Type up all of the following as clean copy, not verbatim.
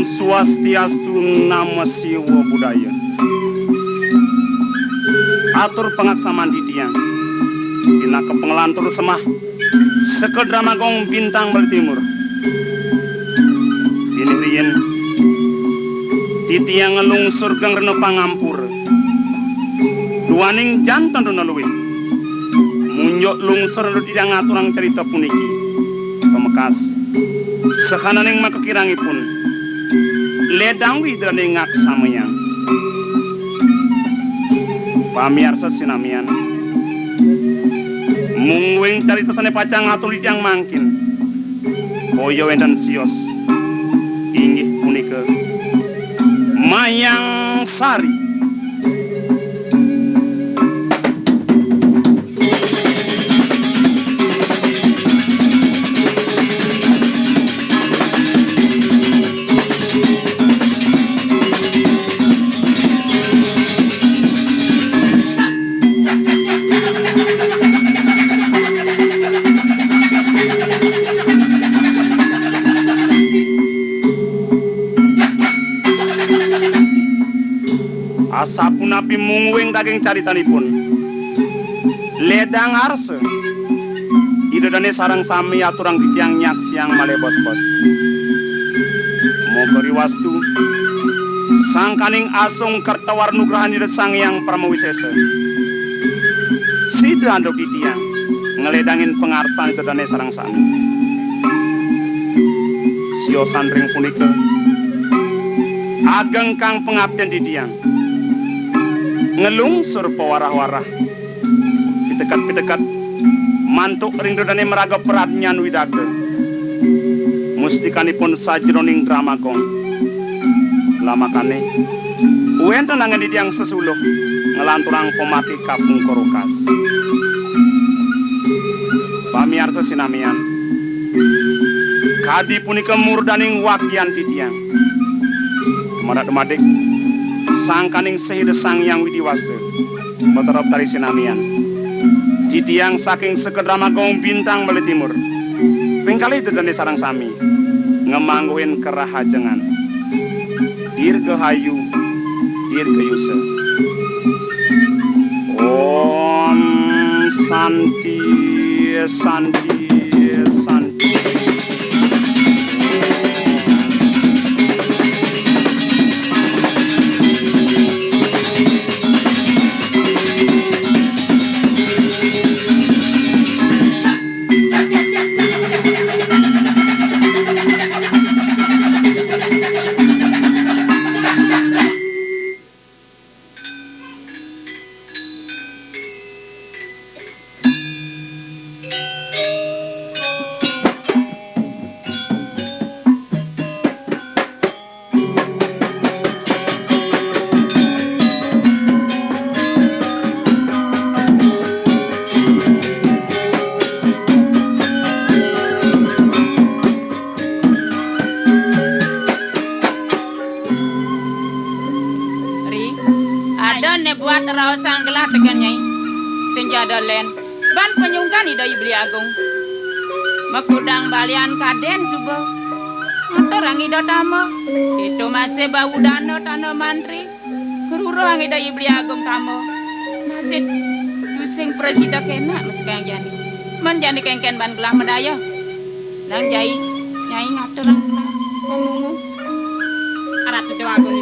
Swastiastu Namo Siwa Budaya. Atur pengaksaman di tiang dina kepengelantur semah sekedramagong bintang bertimur ini rien di tiang ngelungsur geng reno pangampur duaning jantan dona luwih munjuk lungsur di tiang aturang cerita puniki pemekas sekananing makekirangipun ledang widrane ngaksamaya pamiarsa sinamian mungwing caritosane pacang atur yang mangkin koyo enten sios inggih punika Mayang Sari. Sapunapi mungwing daging caritanipun ledang arse idodane sarang sami aturang ditiang nyak siang male bos-bos mogori wastu sangkaning asung kertawar nugrahan ida sang yang pramawisesa sidu andok ditiang ngeledangin pengarsan idodane sarang sami sio sandring punika ageng kang pengabdian ditiang ngelungsur pewarah-warah pitekat-pitekat mantuk ring dodane meraga peratnyan widagde mustikanipun sajroning dramagong lamakane uenten nangen ditiang sesuluh ngelanturang pemati kapung korokas pamiarsa sinamian kadi punika murdaning wakian ditiang marak-madik sangkaning sehide sang yang widiwase motorop tari sinamian ditiang saking sekedramagong bintang beli timur pingkali itu dan sarang sami ngemangguin kerahajengan dirgahayu dirgayuse Om Santi Santi Santi. Dolen ban penyungkan ida ibli agung makudang balian kaden subuh motorang ida tama itu masih bau dana tanah mantri kerurang ida ibli agung tama masih pusing presida kena mesekang jani menjani kengken ban gelah medaya nang jai nyai ngaturang pemungu arat itu agung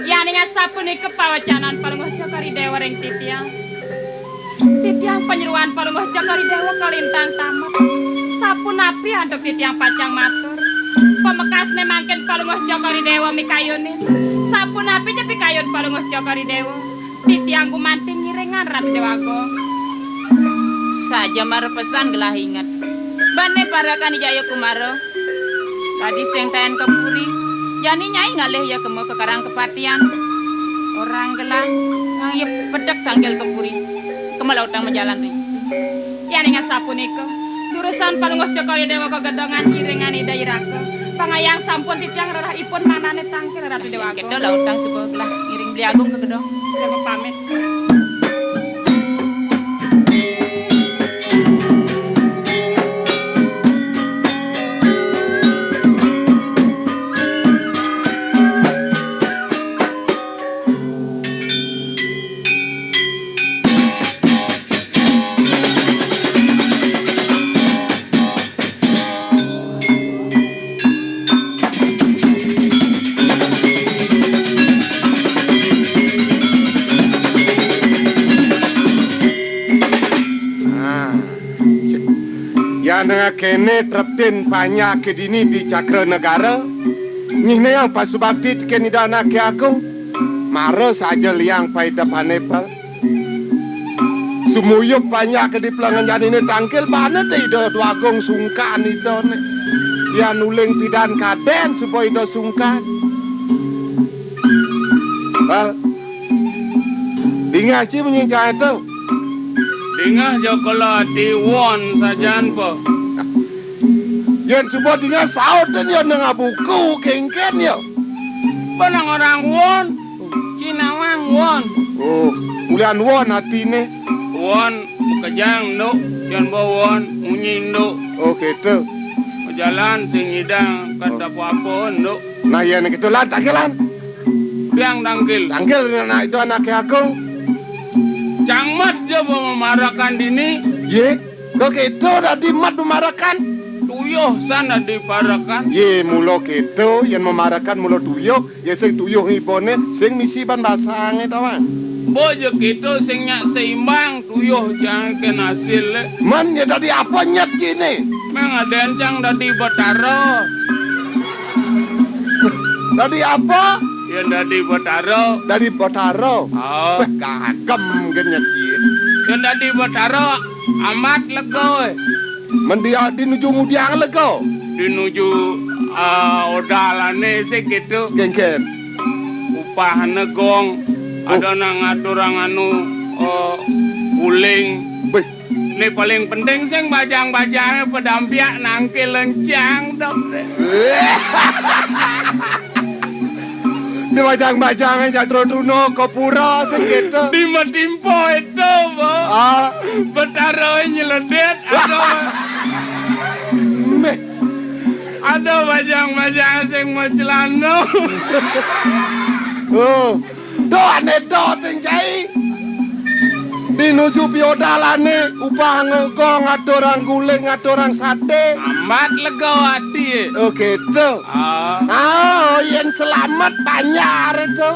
ya ningat sapuni kepawacanan palungoh cakari dewa ring titiang titiang penyeruan palungoh cakari dewa kalintang tamat sapun api untuk titiang pacang matur Pamekasne mangken palungguh Jokori Dewa mikayunin. Sampun api cepi kayun palungguh Jokori Dewa. Titiang gumanting ngiringan Ratu Dewa Agung. Saja maro pesan gelah ingat. Bane parakan Jaya Kumaro. Tadi sing tayan kepuri. Jani nyai ngalih ya kemo ke karang kepatian. Orang gelang ang ya pedek tanggil kepuri. Kemalautang menjalan nih. Ya ningat sapunika. Jurusan palungguh Jokori Dewa kegedongan iringan ida iraka. Pangayang sampun titiang rerahipun manane tangkir Ratu Dewa Agung. Kita lautang sebuah gelah ngiring beli agung ke gedong. Saya pamit. Yang kene treptin banyak ke dini di Cakra Negara. Nyihne yang pasubakti kini dana ke agung. Maro saja liang pai depan Nepal. Sumuyup banyak ke di pelangan jadi ini tangkil mana tidak itu agung sungkan itu ne. Dia nuling pidan kaden supaya itu sungkan. Bal, dingah sih menyincang itu. Dingah jokolo diwon sajan po. Yan semua dingah saut dan yan ngabuku kengken yo. Benang orang won, Cina wang won. Oh, ulian won hatine. Won kejang no, yan bo won unyin no. Oh gitu. Jalan sing idang kata apa no. Nah yan gitu lah tangkilan. Biang tanggil. Tanggil na itu anaknya aku. Cangmat je memarakan dini. Ye, kok gitu tadi mat memarakan. Tuyuh sana diparakan. Ye, mulo gitu yang memarakan mulo tuyuh. Ya sing tuyuh ibone sing misiban basange tawan. Bojo gitu sing nyak seimbang tuyuh jangan kena hasil. Man ya tadi apa nyet kini? Mengadencang tadi Betaro. Tadi apa? Ya tadi Betaro. Dari Botaro. Oh. Kagem genyet ye. Ya tadi Betaro amat lego. Mendia dinuju mudiang lego. Dinuju odalane sih gitu. Kengken. Upah negong. Ada nang aturang anu uling. Beh, Ini paling penting sing bajang-bajangnya pedampiak nangke lencang dok. di bajang-bajang jadro truno kopura sing gitu. Di matimpo itu, Bo. Ah, Betaro nyeledet meh. ada bajang-bajang sing mau celana. Oh, do anedot sing cai. Dinuju piodalane upah ngegong aturang guling aturang sate. Amat lego hati. Oh gitu. Oh, yang selamat banyak itu.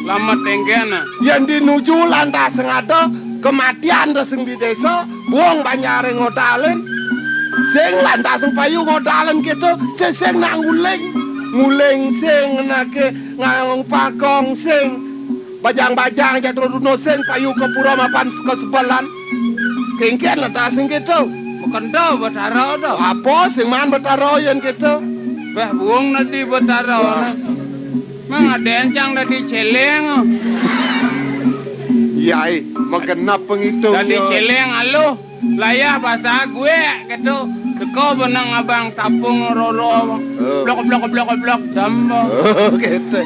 Lama tenggena. Yang dinuju lantas ngado kematian reseng di desa, buang banyak ngodalen. Sing lantas payu ngodalen gitu, sing nang nguling sing nake ngang pakong sing. Bajang-bajang jadro duno sing payu ke pura mapan ke sebelan. Kengken lantas sing gitu. Bukan do Betaro do. Apa sing man Betaro yang gitu? Bah buang nanti Betaro. Mang ada encang tadi celeng. Yai, mengenap pengitung. Tadi celeng alo. Layah bahasa gue gitu. Kau benang abang tapung roro. Blok jambo. Oh, gitu.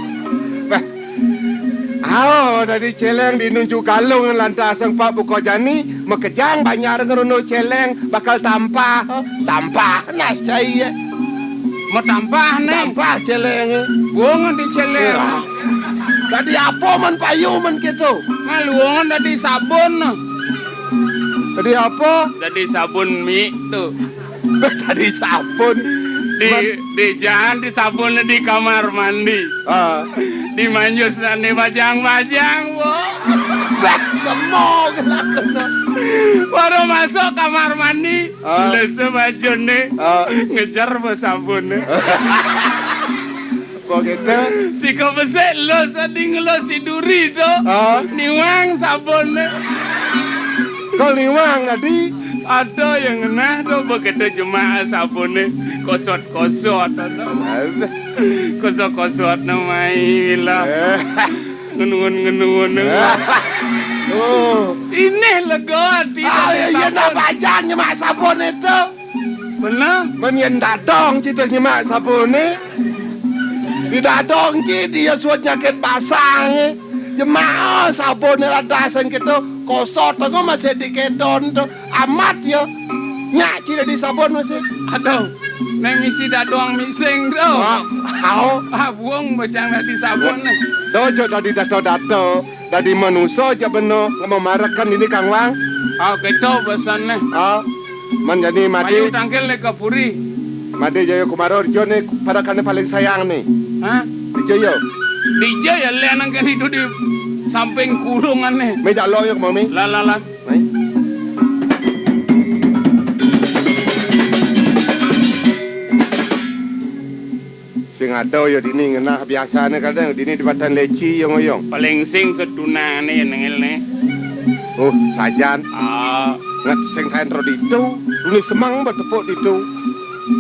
Oh, tadi celeng dinunjuk galung lantas Pak Bukojani mekejang banyak ngeruno celeng bakal tampah nas cai. Mau tampah neng. Tampah celeng. Buangan di celeng. Tadi apa man payu man gitu? Ngaluangan tadi sabun. Tadi apa? Tadi sabun mie tuh. Tadi sabun. Di jalan di sabun di kamar mandi. Ah. Di manjus dan di bajang-bajang, Bo. Bah, kemo kena. Baru masuk kamar mandi, lese bajone, ngejar sabun. Kok gitu? Si kau besek lo seding lo si duri tu, niwang sabun. Kau liwang tadi? Ada yang kena tu begitu jemaah sabun kosot-kosot kosot-kosot namai lah. Ngenungun. Oh, Ini lega tidak iya nak baca nyemak sabun itu. Benar? Menyen dadong cita nyemak sabun ni. Di dadong cita dia suat nyakit pasang. Jemaah sabun ni rada sen gitu kosot tengok masih diketon tu amat ya. Nyak cita di sabun masih. Aduh, neng isi dadong mising tu. Hao, Buang macam di sabun ni. dojo tadi dato. Dari manusia aja benar memarakan ini Kang Wang. Kita pesan ni. Menjadi Mayu madi tangkil le kapuri. madi Jaya Kumarorjo ni pada kan paling sayang nih. Hah? Di Jaya. DJ ya le nang kan itu di samping kurungan ni. Meja lo yang mami. La. Mai. Sing ada yo dini ngena biasane kadang dini di batan leci yang. Paling sing seduna ni nengel ni. Oh, sajan. Ngat sing kain ro ditu. Dulu semang bertepuk ditu.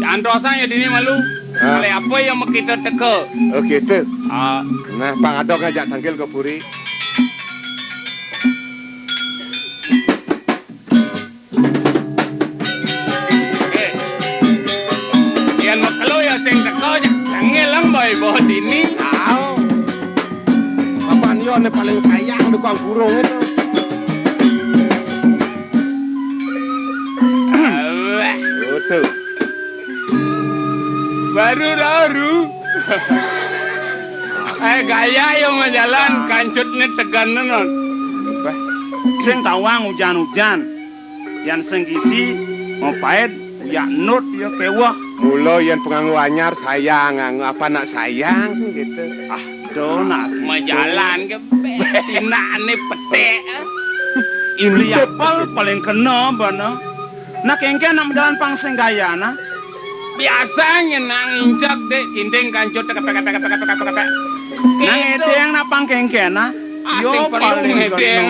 Andosan ya dini malu. Oleh apa yang kita teka? Oh gitu. Ah, Nah, Bang Adong ngajak tanggil ke Puri. Yan makalo ya sing teka tangil lang boy boh dini. Tahu. Apa Nio ni paling sayang tukang burung itu. Betul. Baru. Gaya yang menjalan kancut ni tegan non. Sing tawang hujan-hujan. Yang sing gisi mau pahit ya nut ya kewah. Mula yang penganggu anyar sayang, apa nak sayang sih gitu. Donat menjalan ke tina ni petek. Imli apal paling kena bana. Nak kengke nak menjalan pang sing gaya na. Biasanya nang injak dek kinting kancut teka. Nang edeng nak pang kengke na. Yo paling edeng.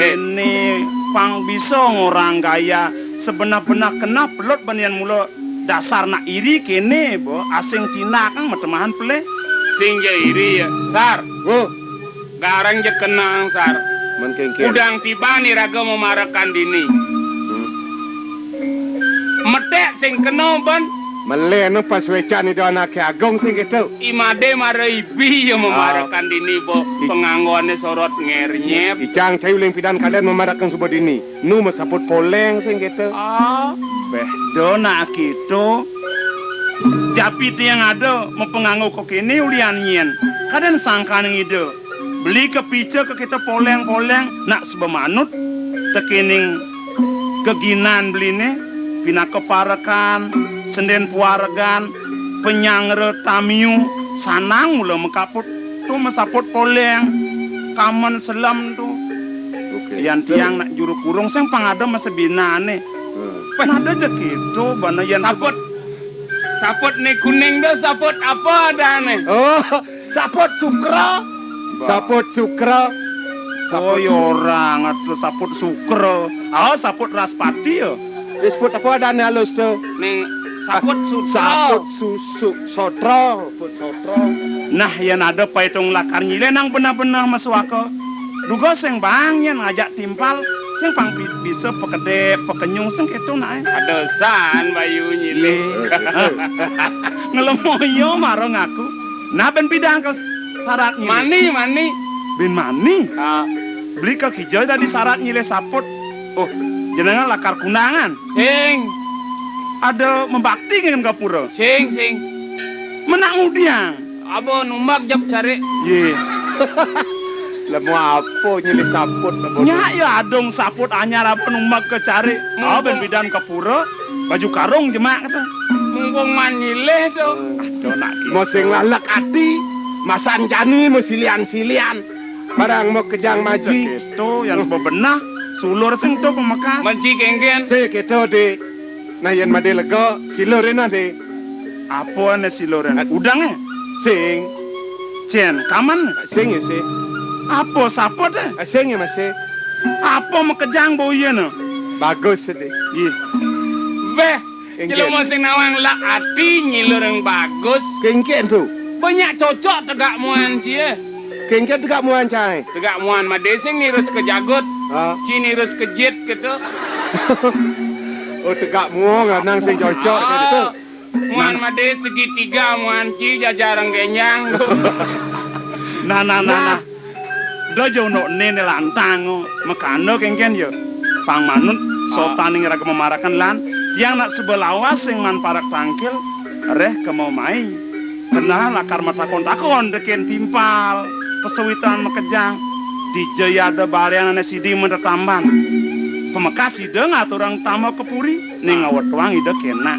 Ini pang bisa ngorang gaya sebenar-benar kena pelot banian mula dasar nak iri kene bo asing tina kang matemahan pele sing je iri ya sar Oh, garang je kenang sar menkengke. udang tiba ni raga memarakan dini metek sing kena ban Mele no pas wecan itu anak agong sih gitu. imade maraibi yang memarakan dini bo pengangguannya sorot ngernyep Icang saya uling pidan kalian memarakan subod ini. Nu mesaput poleng sih gitu. beh dona gitu japit yang ada mau penganggu kok ini ulian nyen kadang sangka neng ide beli ke pice ke kita poleng nak sebemanut tekening keginan beli nih pina keparakan senden puaragan penyangre tamiu sanang mula mekaput tu mesaput poleng kaman selam tu yang tiang nak juru kurung sing pangada masa binane penada je gitu bana yang saput nih kuning dah saput apa dah nih Oh, saput sukra. Saput sukra. oh orang atau saput sukro saput raspati ya Disebut apa ada nih halus tuh? nih saput sukro Saput susu sotro. Saput sotro. nah yang ada paitung lakar nyile nang benar-benar maswaka duga sing bang yang ngajak timpal sing pang bisa pekedep pekenyung sing ketu nae ada san bayu nyile ngelemoyo marong aku nah ben bidang ke syarat nyile mani ben mani beli ke hijau tadi syarat nyile saput oh jenengan lakar kundangan sing ada membakti dengan kapura sing menang udiang abo numak jap cari ye Lemu apa nyili saput? nya ya adong saput anyar apa numak ke cari ben bidan kapura baju karung jemak kata mumpung manileh tuh Mau sing lalak hati, masan jani mau silian-silian. Barang mau kejang maji. Itu yang bebenah sulur sing to pemekas. Manci kengken. Se keto de. Nah yen made lega siloren ade. Apa ane siluran? Udangnya? Sing. Jen, kaman? Sing ya se. Apa sapot deh? Sing ya mas se. Apa mekejang bau iya no? Bagus de. Iya. Beh, Kengken. kalau mau sing nawang lah hati nyilur yang bagus. Kengken tu. Banyak cocok tegak muan cie. Kengken tegak muan cai. Tegak muan madesing nirus ke jagut. Ah. Ci nirus ke jit gitu. Oh tegak muang nang sing cocok gitu. Muan made segitiga muan ci jajarang genyang. Nah. Dojo no nene lantang mekano kengken yo. Pang manut sotaning raga memarakan lan yang nak sebelawas sing man parak tangkil reh kemau mai. Kenal lakar mata kontakon deken timpal pesewitan mekejang di jayada balian ane sidi mendetamban. Pemekas ide ngaturang tama kepuri ning ngawat tuang ide kena.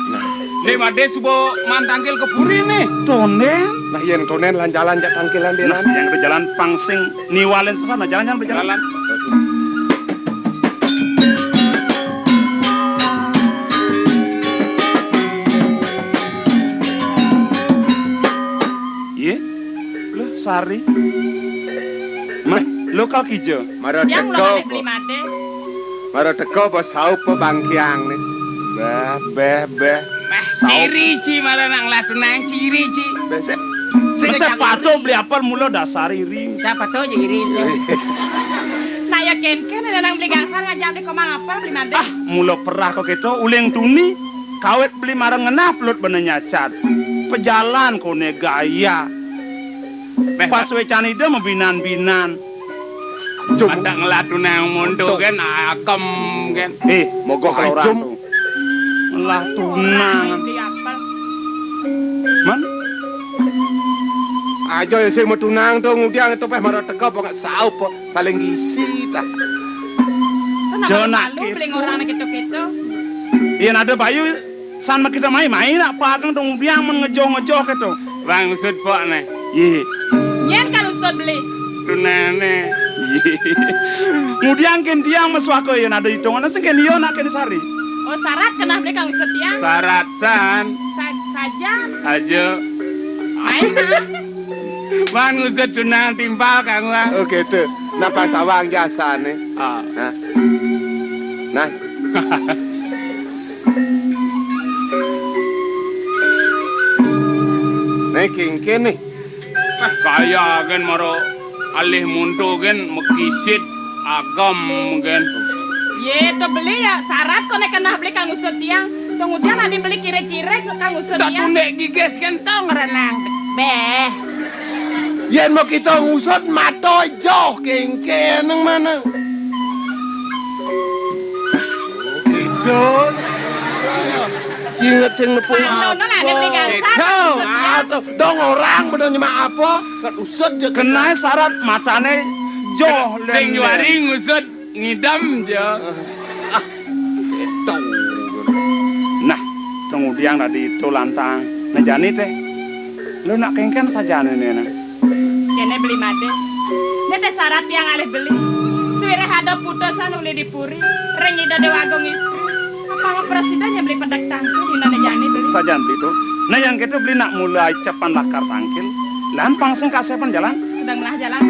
Nih made subo man tangkil ke puri nih. Tonen Nah yen tonen lan jalan jak tangkilan dia nah, lan. yang berjalan pangsing niwalen sesana jalan-jalan berjalan. Jalan. Iya, lo sari. Mah, lokal kijo. Maro Yang lo teko. ane beli made. Maro teko bos saup pe bangkiang nih. Beh. Meh ciri ci malah nang latu nang ciri ci. Besek. Masa paco beli apel mula dasar iri. Siapa tuh jadi sih? Nah ya ken ada nang beli gangsar ngajak beli komang apa beli made. Ah, mula perah kok gitu, uleng tuni. Kawet beli marang ngenah pelut bener nyacat. Pejalan kone gaya. Pas wecan ide membinan-binan. Jum. Ada ngelatu nang mundo kan akem kan. Mogoh kalau rajum. orang tuh. Lah tunang. Beli apa? Man, Ajo ya sing metunang tuh ngudiang itu peh maro teko pokok saup po saling gisi ta. Jona Malu beli orang gitu-gitu. iya ada bayu san kita main nak pagang dong biang mengejo-ngejo gitu. Bang sud pok nih. Iya. Nyen kalau sudah beli. Tunane. Kemudian kan dia meswako ya ada hitungan sing kan dia nak sari. Oh syarat kena beli kang setia. Syarat san. Saja. Aja. Main nah. Man ngusut tunang timpal kang wang. Oh gitu. Napa tawang jasa nih. Ah. Hah? Nah. Nih kengken nih. Kaya kan maro alih mundo kan mekisit agam kan. Ye to beli ya syarat kau kena beli kang setia. Kemudian ada beli kira-kira ke kang Tak setia. tundek giges kan tau ngerenang. Beh. Yen mau kita ngusut mato joh kengken nang mana. Gitu. Jinget sing nepung Pano nang ada beli gangsar. Atau dong orang bener nyema apa? Kan usut je Kena syarat matane joh Sing juari ngusut ngidam je. Itu. Nah, kemudian tadi itu lantang. Nah jani teh, lu nak kengken saja nih nah. Kene beli made. Nete syarat yang alih beli. Suwire hada putusan uli dipuri. Rengi dade wagong istri. Apa presidennya beli pedak tangkil di nane jani beli. Saja beli tuh. Nah yang kita beli nak mulai cepan lakar tangkil. Lan pangsing kasepan jalan. Sedang melah jalan.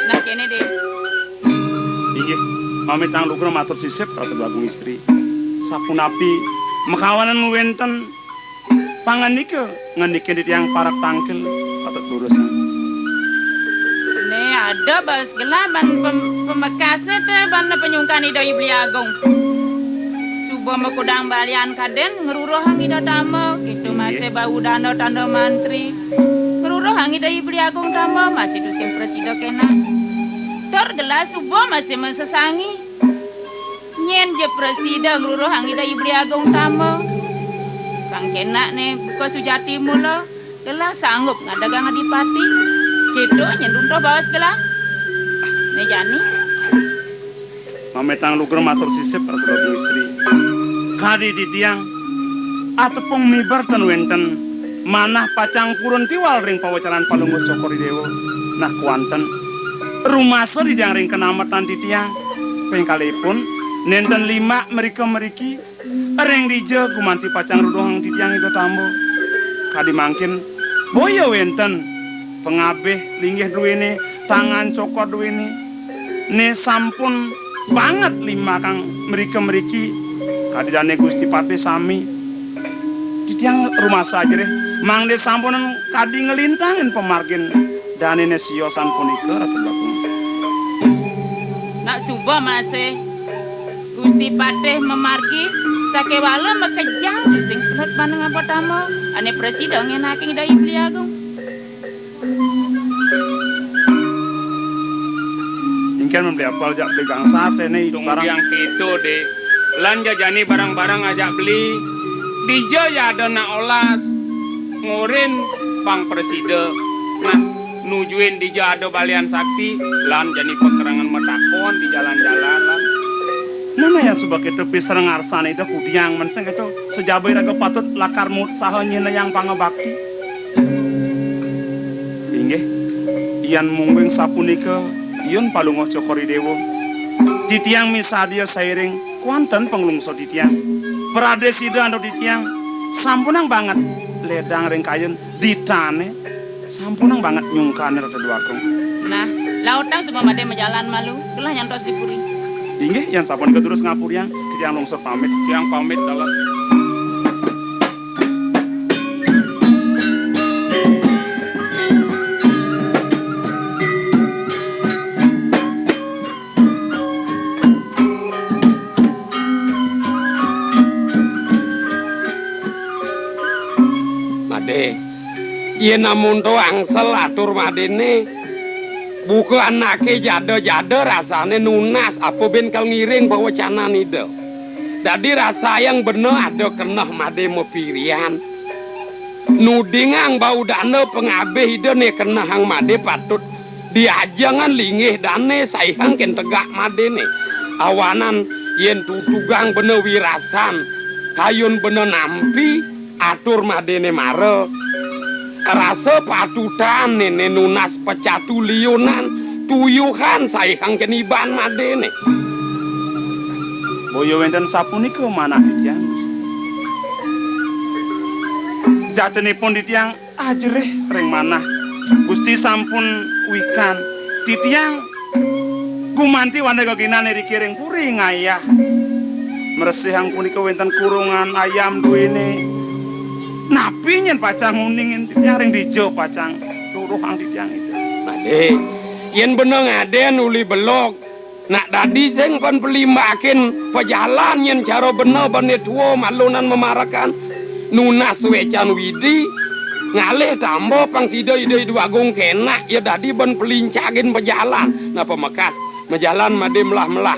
Nah kene deh. Inggih, pamit tang lugro matur sisip ratu bagung istri. Sapunapi mekawanan wenten pangan nike ngendikin di tiang parak tangkil atau urusan. Nih ada bas gelaban pemekasnya teh bana penyungkan ida ibli agung. Subuh mekudang balian kaden ngeruruh hangi dama gitu masih bau dana tanda mantri. Ngeruruh hangi ida ibli agung dama masih dusim presida kena. Tergelas subuh masih mensesangi nyen je presiden nguruh angida ibli agung tama. Kang kenak ne buka sujati mula, gelah sanggup ngadagang adipati. Gitu nyendunto bawas gelah. Ne jani. Mametang luger matur sisip ratu istri. Kadi di tiang atepung mibar ten wenten manah pacang purun tiwal ring pawacaran palungguh cokori dewa. Nah kuanten rumasa di tiang ring kenamatan di tiang pengkalipun nenten 5 meriki ring dija gumanti pacang rudohang di tiang itu tambo. Kadi mangkin boyo wenten pengabeh linggih duwene tangan cokor duwene ne sampun banget 5 kang meriki kadidane Gusti Pate sami di tiang rumah saja deh mangde sampunan kadi ngelintangin pemargin danene siosan punika ratu bakung. Nak suba masih Gusti Patih memargi sakewala mekejang sing penut paneng apa tamo ane presiden ngenake ngida ibli agung. Ingkan membeli apal jak pegang sate nih Barang yang itu deh. Lan jajani barang-barang ajak beli. Dija ya ada nak olas. Ngurin pang presiden. Nah, nujuin dija ada balian sakti. Lan jani pekerangan metakon di jalan-jalan lan. Nana yang subak itu pisar ngarsan itu kudiang menseng itu sejabai raga patut lakar mut sahanya yang pangabakti. Inggih, ian mungwing sapunika iun palungoh cokori dewo. Di tiang misadia sairing kuanten penglungso di tiang. Pradesida ando di tiang sampunang banget ledang ring kayun ditane sampunang banget nyungkane rada duakung. Nah, lautang semua made majalan malu, kelah nyantos dipuri. Inggih, yang sapun keturus ngapuriang di tiang lungsor pamit. Yang pamit dalam. Iya namun to angsel atur madene buka anake jada-jada rasane nunas apa ben kal ngiring bawa canan ide. Dadi rasa yang bener ada kenah made mepirian. Nudingang bau dana pengabeh ide ne kenah hang made patut diajangan lingih dane saihang ken tegak madene. Awanan yen tutugang bener wirasan kayun bener nampi atur madene mare. Rasa patutan nene nunas pecatu lionan tuyuhan saihang keniban madene. Boyo wenten sapunika manah di tiang. Jatenipun di tiang ajrih ring manah. Gusti sampun wikan di tiang gumanti wanda gaginane dikiring puri ngayah. Meresihang punika wenten kurungan ayam duwene. Napi nyen pacang nguningin nyaring dijo pacang luruhang di tiang itu. Made, yen bener ngaden uli belok. Nak dadi sing kon pelimbakin pejalan yen cara bener bane tuwa malunan memarakan. Nunas wecan widi ngalih tambo pang sida ide agung kenak ya dadi ben pelincagin pejalan. Napa mekas mejalan made melah-melah.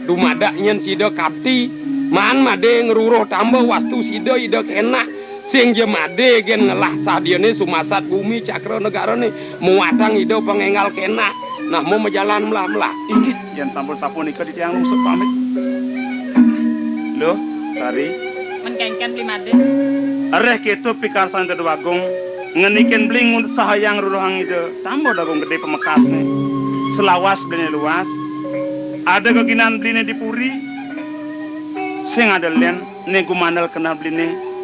Dumadak nyen sida kapti man made ngeruruh tambo wastu sida ide kenak. Sing jemade gen ngelah sadiane sumasat bumi cakra negara nih muatang ide pengengal kenak. Nah mau menjalan melah-melah. Inggih, yang sampun-sapunika di tiang lungsuk pamit. Loh, Sari. Menkengken blimade. Areh kitu pikarsan teduagung ngenikin bling sahayang ruruhang ide tambo dagung gede pemekasne. Selawas bline luas. Ada keginan bline di puri. Sing ada len ne gumandal kenal bline.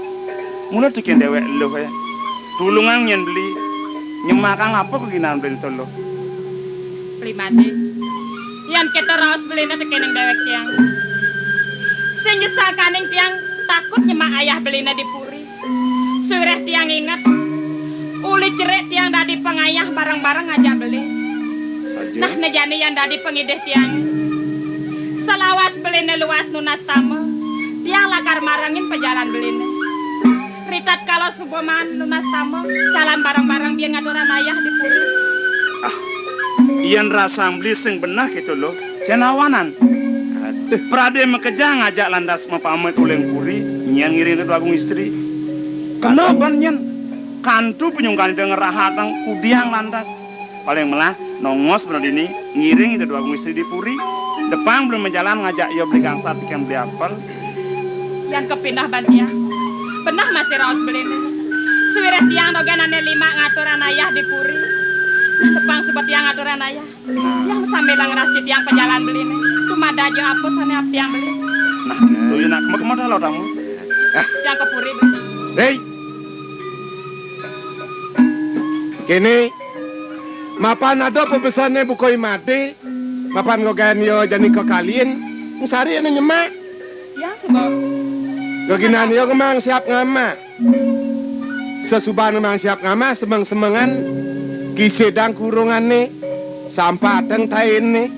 Mula tikin dewek loh ya. Tulungan nyen beli nyemakang apa keginan beli tolo. Blimade. Yan kita raos belina tekeneng dewek tiang. Sing nyesakaning tiang takut nyemak ayah belina dipuri. Sureh tiang ingat uli cerik tiang dadi pengayah barang-barang aja beli. Saja. Nah nejani yang dadi pengideh tiang. Selawas belina luas nunas tama. Tiang lakar marangin pejalan belina. Ritat kalau suboman lunas tamo jalan barang-barang biar ngaduran ayah di puri. Iyan rasang beli sing benah gitu loh. Cenawanan. Prade mekeja ngajak landas mapamit uleng puri nyen ngiring ke agung istri. Kenapa nyen? Kantu penyungkan denger rahatang kudiang landas. Paling melah nongos benar ini ngiring itu agung istri di puri. Depan belum menjalan ngajak yo beli gangsat ikan beli apel. Yang kepindah bantia. Benah masih raos beli ini. Suwireh tiang doganane 5 ngaturan ayah di puri. Tepang sebut tiang ngaturan ayah. Yang sambil ngeras di tiang pejalan beli ini. Cuma dajo apus ane ap tiang beli. Nah, tuh nak kemana lo kamu? Tiang ke puri beli. Hei. Kini mapan ada pebesannya bukoi mati. Mapan ngogan yo jani ko kalian. Sari ane nyemak. Ya sebab. Goginan yo kemang siap ngama. Sesuban memang siap ngama semeng-semengan kisedang kurungan nih sampah teng tain nih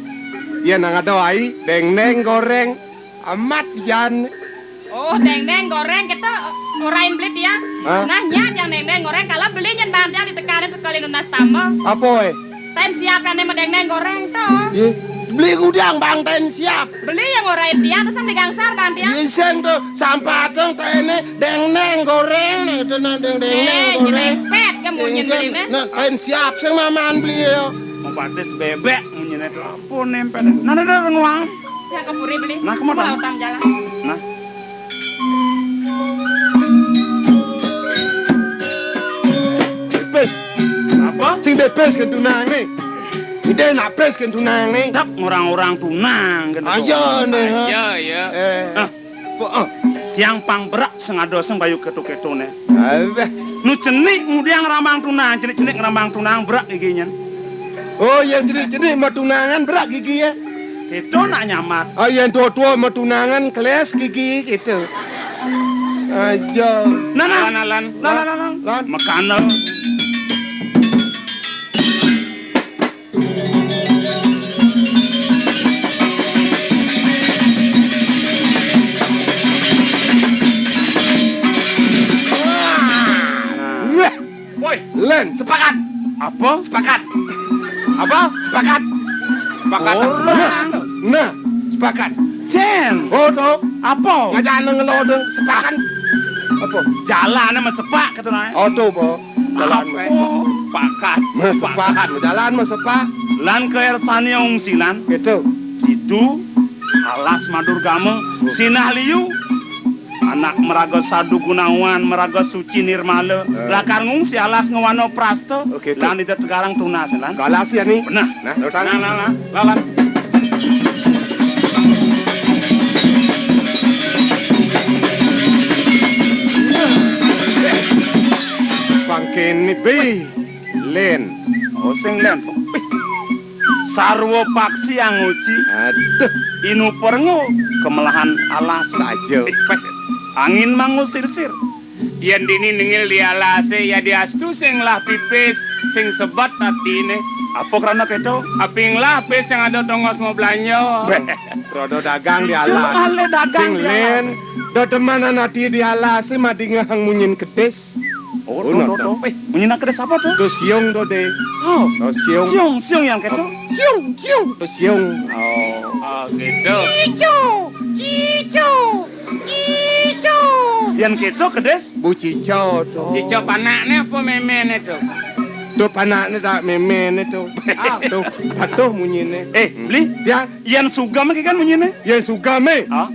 ya nang ada ai deng-deng goreng amat jan. Oh deng-deng goreng kita ngurain beli dia. Nah nyat yang deng-deng goreng kalau beli nyen bantian ditekanin sekali nunas tambah. Apa Ten siapkan nih deng-deng goreng toh. beli udang bang ten siap Beli yang ngurain dia terus sampai gangsar bantian. iseng tuh sampah teng tain nih deng-deng goreng nih itu nang deng-deng goreng Pet kamu nyen beli nih. nah ten siap sing maman beli yo Mau patis bebek munyen itu apa nempel. Nah nguang. Yang ke puri beli. Nah, kemana? Pulau utang jalan. Nah. bebes Apa? sing bebes kan tunang nih ide nak bebes kan tunang nih Tap orang-orang tunang gitu. aja nih ha Ya. Tiang pang berak sengado seng bayu ketu-ketune. Abeh. Nu cenik mudiang ramang tunang, cenik-cenik ramang tunang berak giginya. Oh, yang jenis-jenis mau tunangan berak gigi ya. Itu nak nyamat. Oh, yang tua-tua mau tunangan keles gigi gitu. Aja. Nah. Lan. Lan. Makana. Wah, Woi, Len, sepakat. apa? Sepakat. Apa? Sepakat. Pakat Nah, sepakat. Jen. Oh, toh. Apa? Ngajak ngelodeng sepakat. Apa? Jalan sama sepak kata nanya. Oh, toh, po. Jalan Apa? pakat. sepakat. Jalan mau sepak. Lan ke Ersania ungsilan. Gitu. Itu alas madur gama sinah liu anak meraga sadu gunawan meraga suci nirmala lakar ngungsi alas ngewano prasto Oke, lan itu tegarang tunas lan Kalas ya nih. benar Nah, notang. lalan Pangkini bi. Len. oh sing len sarwo paksi yang uci Aduh. inu perengu kemelahan alas Tajo. angin mangusir-sir Yen dini ningil di alase ya diastu sing lah pipis sing sebat tatine. apa karena keto Aping lah pis yang ada tongos mau belanja. Rodo dagang di alas. Ale dagang Sing di len. Do teman nanti di alas sih madi ngahang munyin kedes. oh Uno, do menyina kedes apa tuh Do siung do de. oh Do siung. siung yang keto Siung. Do siung. Oh gitu. Cico. yang keto kedes Bu cico do. Cico panaknya apa memene tuh? Do panaknya tak memen itu. Do patuh munyine. beli Ya, yang sugam kan menyina yen sugame. ah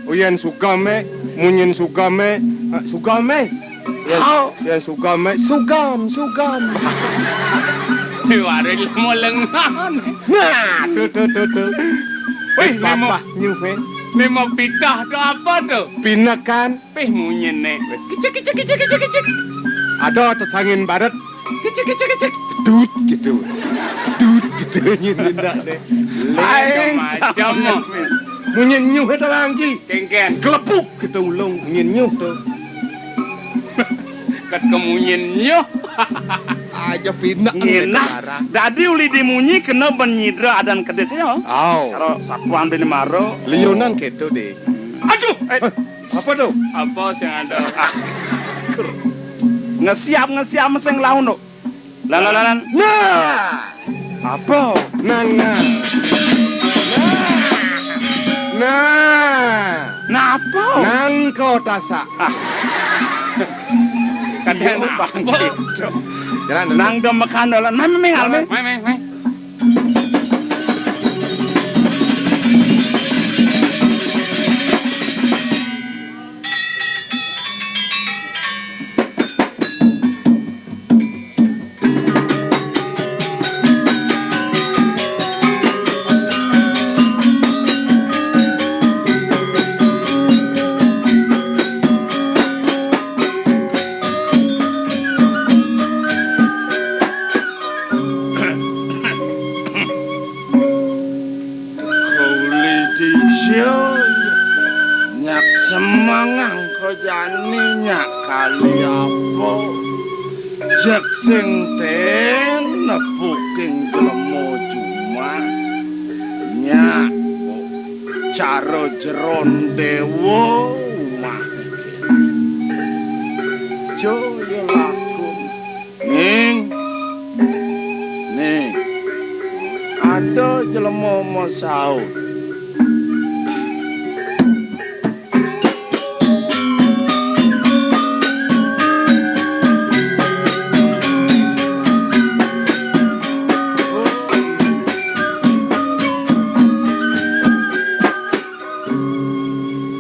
Oh yen sugame, munyin sugame. Sugame. Yen sugame, sugam. Warung mau lengan. Nah, tuh. Wih, Papa nyuhe. Lima pitah tuh apa tuh? Pinakan. Pih munyen nih. Kicik. Ada tetangin barat. Kicik. Dut gitu. Nyendak deh. Aing macam sama. Munyin nyuhe orang ji. Kengken Gelepuk gitu ulung. Munyin nyuh tuh. kat kemunyen nyoh. Aja pinak. Ngena dadi uli dimunyi kena benyidra adan kedesnya Oh. cara sakuan bini maro Leonan gitu deh. aduh Apa tuh? Apa sih yang ada? ngesiap meseng laun no lan Nah. apa Nah. Nah, Napa? nang kota sa. Kaden bang gitu. Jalan Nang dem makan dolan. Mai alme. Mai. Kuli disyo nyak semangang ko jani nyak kali apa jek sing ten nepuking gelemo cuma nyak caro jeron dewo mah joyo lakun ning ada jelema mau saut.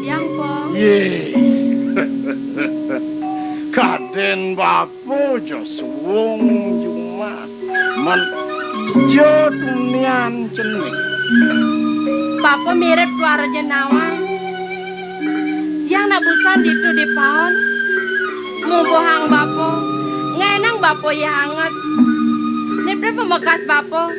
Yang po. Ye. Kaden bapo jo suwung cuma man jo dunian cening. Bapo mirip suara jenawang. Yang nabusan itu di pohon. Mubohang bapo. Ngenang bapo ya hangat. Nipre pemekas bapo.